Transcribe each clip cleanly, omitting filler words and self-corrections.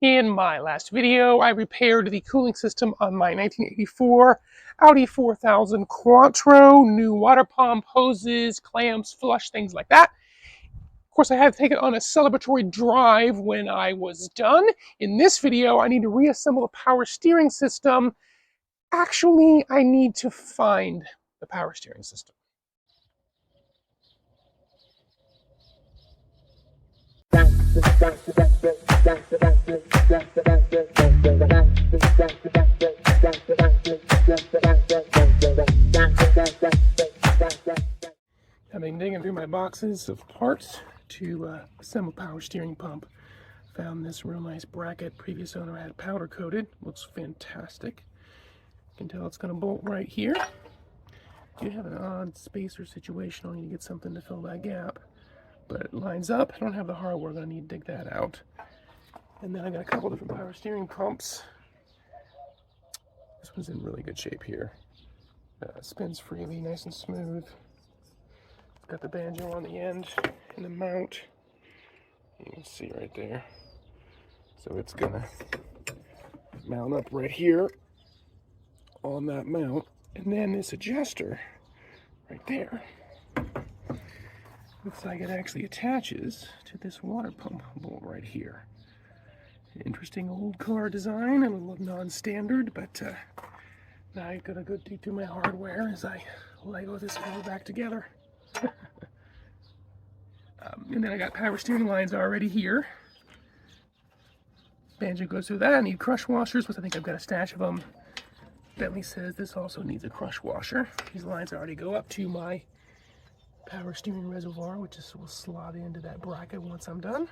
In my last video, I repaired the cooling system on my 1984 Audi 4000 Quattro, new water pump, hoses, clamps, flush, things like that. Of course, I had to take it on a celebratory drive when I was done. In this video, I need to reassemble the power steering system. Actually, I need to find the power steering system. I've been digging through my boxes of parts to assemble power steering pump. Found this real nice bracket. Previous owner had powder coated. Looks fantastic. You can tell it's going to bolt right here. You have an odd spacer situation. I'll need to get something to fill that gap. But it lines up. I don't have the hardware. I'm going to need to dig that out. And then I got a couple different power steering pumps. This one's in really good shape here. Spins freely, nice and smooth. It's got the banjo on the end and the mount. You can see right there. So it's gonna mount up right here on that mount. And then this adjuster right there. Looks like it actually attaches to this water pump bolt right here. Interesting old car design, a little non-standard, but now I'm gonna go do my hardware as I Lego this all back together. And then I got power steering lines already here. Banjo goes through that. I need crush washers, which I think I've got a stash of them. Bentley says this also needs a crush washer. These lines already go up to my power steering reservoir, which will slot into that bracket once I'm done.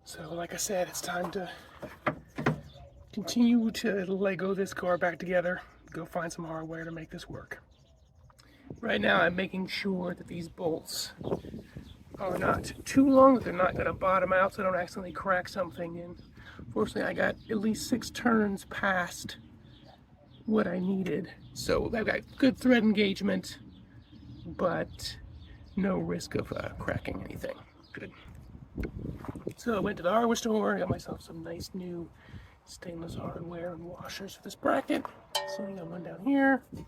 So like I said, it's time to continue to Lego this car back together, go find some hardware to make this work. Right now I'm making sure that these bolts are not too long, that they're not going to bottom out so I don't accidentally crack something. And fortunately I got at least 6 turns past what I needed. So I've got good thread engagement, but no risk of cracking anything. Good. So I went to the hardware store, got myself some nice new stainless hardware and washers for this bracket. So I got one down here, these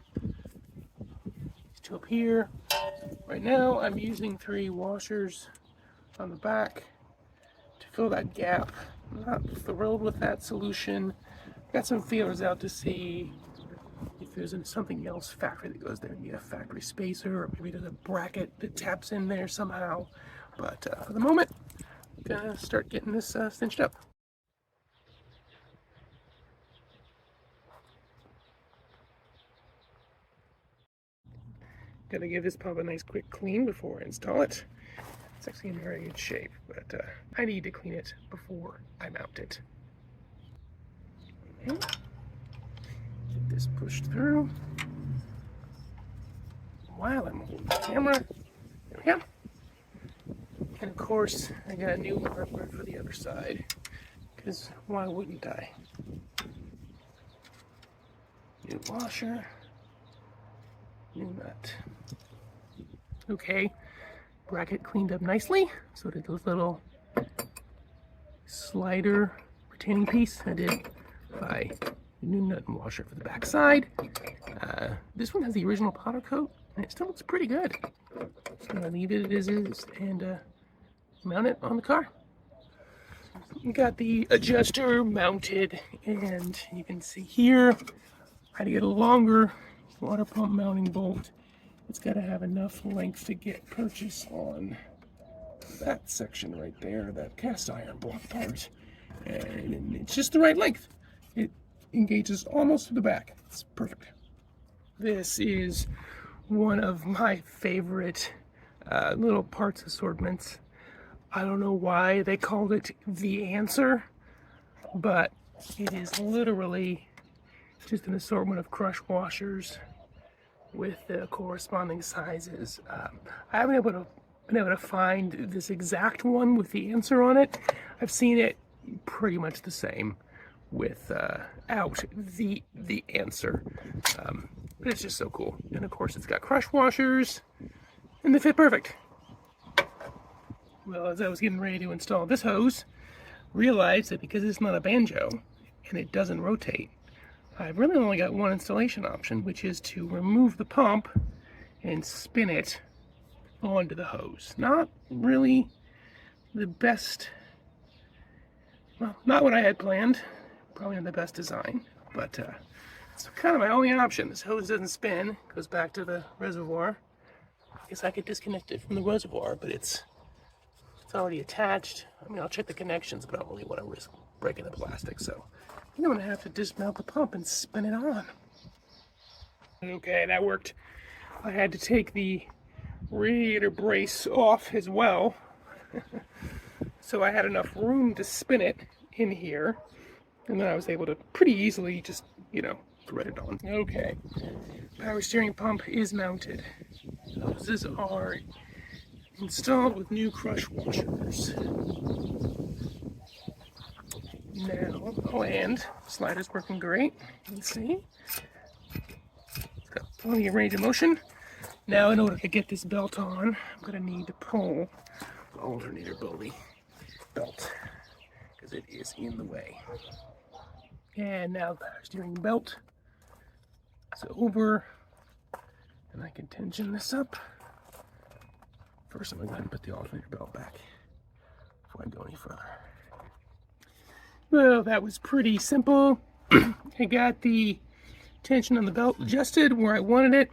2 up here. Right now I'm using 3 washers on the back to fill that gap. I'm not thrilled with that solution. Got some feelers out to see if there's something else factory that goes there. You need a factory spacer, or maybe there's a bracket that taps in there somehow. But for the moment, I'm gonna start getting this cinched up. Gotta give this pump a nice quick clean before I install it. It's actually in very good shape, but I need to clean it before I mount it. Okay. Get this pushed through. While I'm holding the camera, there we go. And of course, I got a new hardware for the other side, because why wouldn't I? New washer, new nut. Okay, bracket cleaned up nicely. So did this little slider retaining piece. I did by a new nut and washer for the back side. This one has the original powder coat, and it still looks pretty good. So I'm gonna leave it as is and mount it on the car. We got the adjuster mounted, and you can see here I had to get a longer water pump mounting bolt. It's got to have enough length to get purchase on that section right there, that cast iron bolt part, and it's just the right length. It engages almost to the back. It's perfect. This is one of my favorite little parts assortments. I don't know why they called it the answer, but it is literally just an assortment of crush washers with the corresponding sizes. I haven't been able to find this exact one with the answer on it. I've seen it pretty much the same without the answer, but it's just so cool. And of course, it's got crush washers, and they fit perfect. Well, as I was getting ready to install this hose, realized that because it's not a banjo and it doesn't rotate, I've really only got one installation option, which is to remove the pump and spin it onto the hose. Not really the best, well, not what I had planned. Probably not the best design, but it's kind of my only option. This hose doesn't spin, goes back to the reservoir. I guess I could disconnect it from the reservoir, but it's already attached. I mean, I'll check the connections, but I don't really want to risk breaking the plastic, so I'm going to have to dismount the pump and spin it on. Okay, that worked. I had to take the radiator brace off as well, so I had enough room to spin it in here, and then I was able to pretty easily just, you know, thread it on. Okay, power steering pump is mounted. Hoses are installed with new crush washers. Now, oh, and slider's working great. You can see it's got plenty of range of motion. Now, in order to get this belt on, I'm going to need to pull the alternator belt because it is in the way. And now the power steering belt is over, and I can tension this up. First, I'm going to go ahead and put the alternator belt back before I go any further. Well, that was pretty simple. I got the tension on the belt adjusted where I wanted it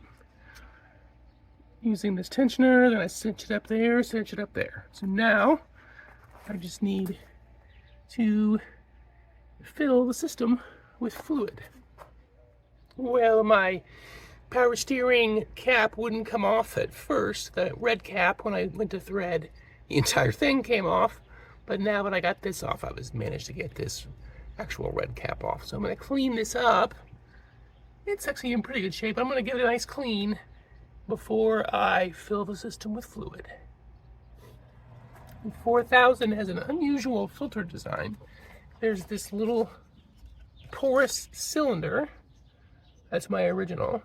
using this tensioner. Then I cinch it up there, cinch it up there. So now I just need to fill the system with fluid. Well, my power steering cap wouldn't come off at first. The red cap, when I went to thread, the entire thing came off. But now that I got this off, I managed to get this actual red cap off. So I'm going to clean this up. It's actually in pretty good shape. I'm going to give it a nice clean before I fill the system with fluid. And 4000 has an unusual filter design. There's this little porous cylinder. That's my original.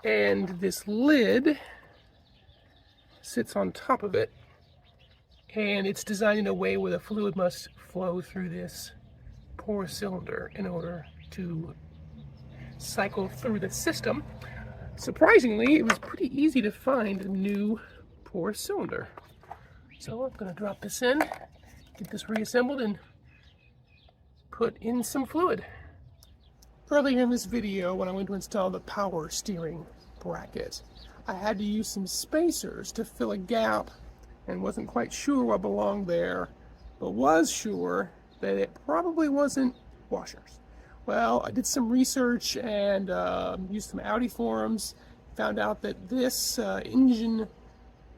And this lid sits on top of it. And it's designed in a way where the fluid must flow through this porous cylinder in order to cycle through the system. Surprisingly, it was pretty easy to find a new porous cylinder. So I'm going to drop this in, get this reassembled, and put in some fluid. Earlier in this video, when I went to install the power steering bracket, I had to use some spacers to fill a gap and wasn't quite sure what belonged there, but was sure that it probably wasn't washers. Well, I did some research and used some Audi forums, found out that this engine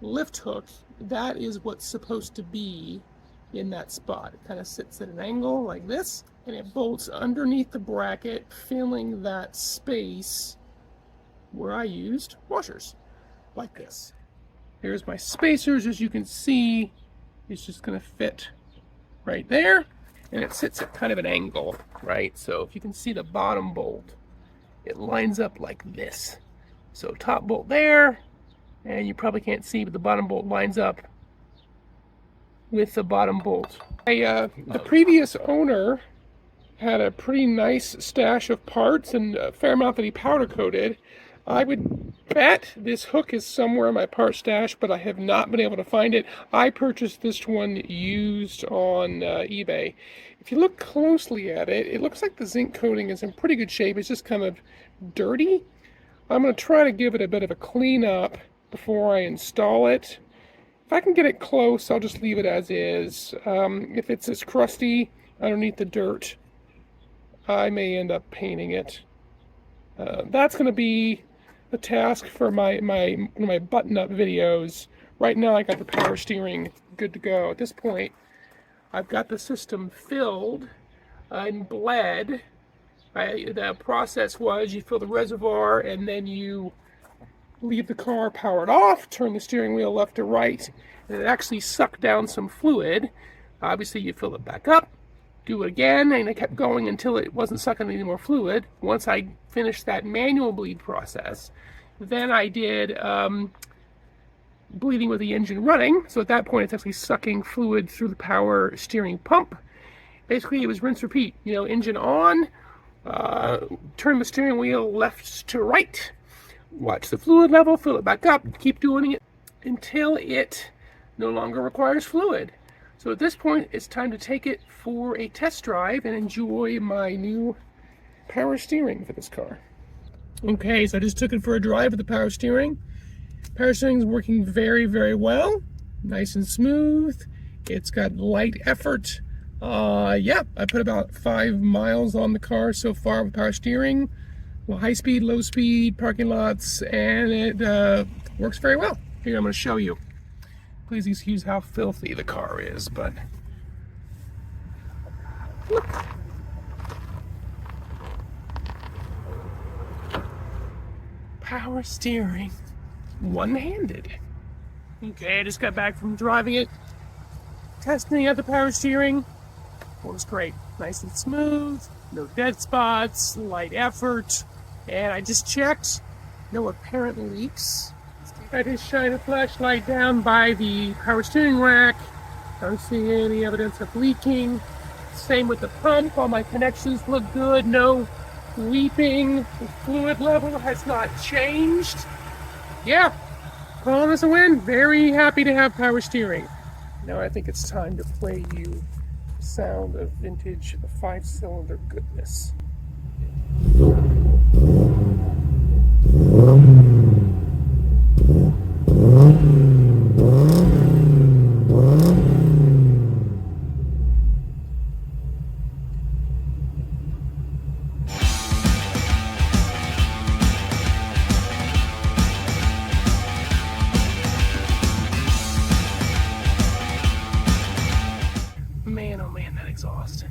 lift hook, that is what's supposed to be in that spot. It kind of sits at an angle like this, and it bolts underneath the bracket, filling that space where I used washers, like this. Here's my spacers. As you can see, it's just going to fit right there, and it sits at kind of an angle, right? So if you can see the bottom bolt, it lines up like this. So top bolt there, and you probably can't see, but the bottom bolt lines up with the bottom bolt. The previous owner had a pretty nice stash of parts and a fair amount that he powder coated. I would bet this hook is somewhere in my part stash, but I have not been able to find it. I purchased this one used on eBay. If you look closely at it, it looks like the zinc coating is in pretty good shape. It's just kind of dirty. I'm going to try to give it a bit of a clean up before I install it. If I can get it close, I'll just leave it as is. If it's as crusty underneath the dirt, I may end up painting it. That's going to be the task for my button-up videos. Right now I got the power steering good to go. At this point, I've got the system filled and bled. The process was you fill the reservoir and then you leave the car powered off, turn the steering wheel left to right, and it actually sucked down some fluid. Obviously you fill it back up, do it again, and it kept going until it wasn't sucking any more fluid. Once I finished that manual bleed process, then I did bleeding with the engine running. So at that point, it's actually sucking fluid through the power steering pump. Basically, it was rinse repeat. You know, engine on, turn the steering wheel left to right, watch the fluid level, fill it back up, keep doing it until it no longer requires fluid. So at this point, it's time to take it for a test drive and enjoy my new power steering for this car. Okay, so I just took it for a drive with the power steering. Power steering is working very, very well. Nice and smooth. It's got light effort. Yeah, I put about 5 miles on the car so far with power steering. Well, high speed, low speed, parking lots, and it works very well. Here, I'm going to show you. Please excuse how filthy the car is, but look. Power steering, one-handed. Okay, I just got back from driving it, testing out the power steering. It was great, nice and smooth, no dead spots, light effort, and I just checked, no apparent leaks. I just shine a flashlight down by the power steering rack. Don't see any evidence of leaking. Same with the pump. All my connections look good. No weeping. The fluid level has not changed. Yeah, calling this a win. Very happy to have power steering. Now I think it's time to play you the sound of vintage 5-cylinder goodness. Man, oh man, that exhaust.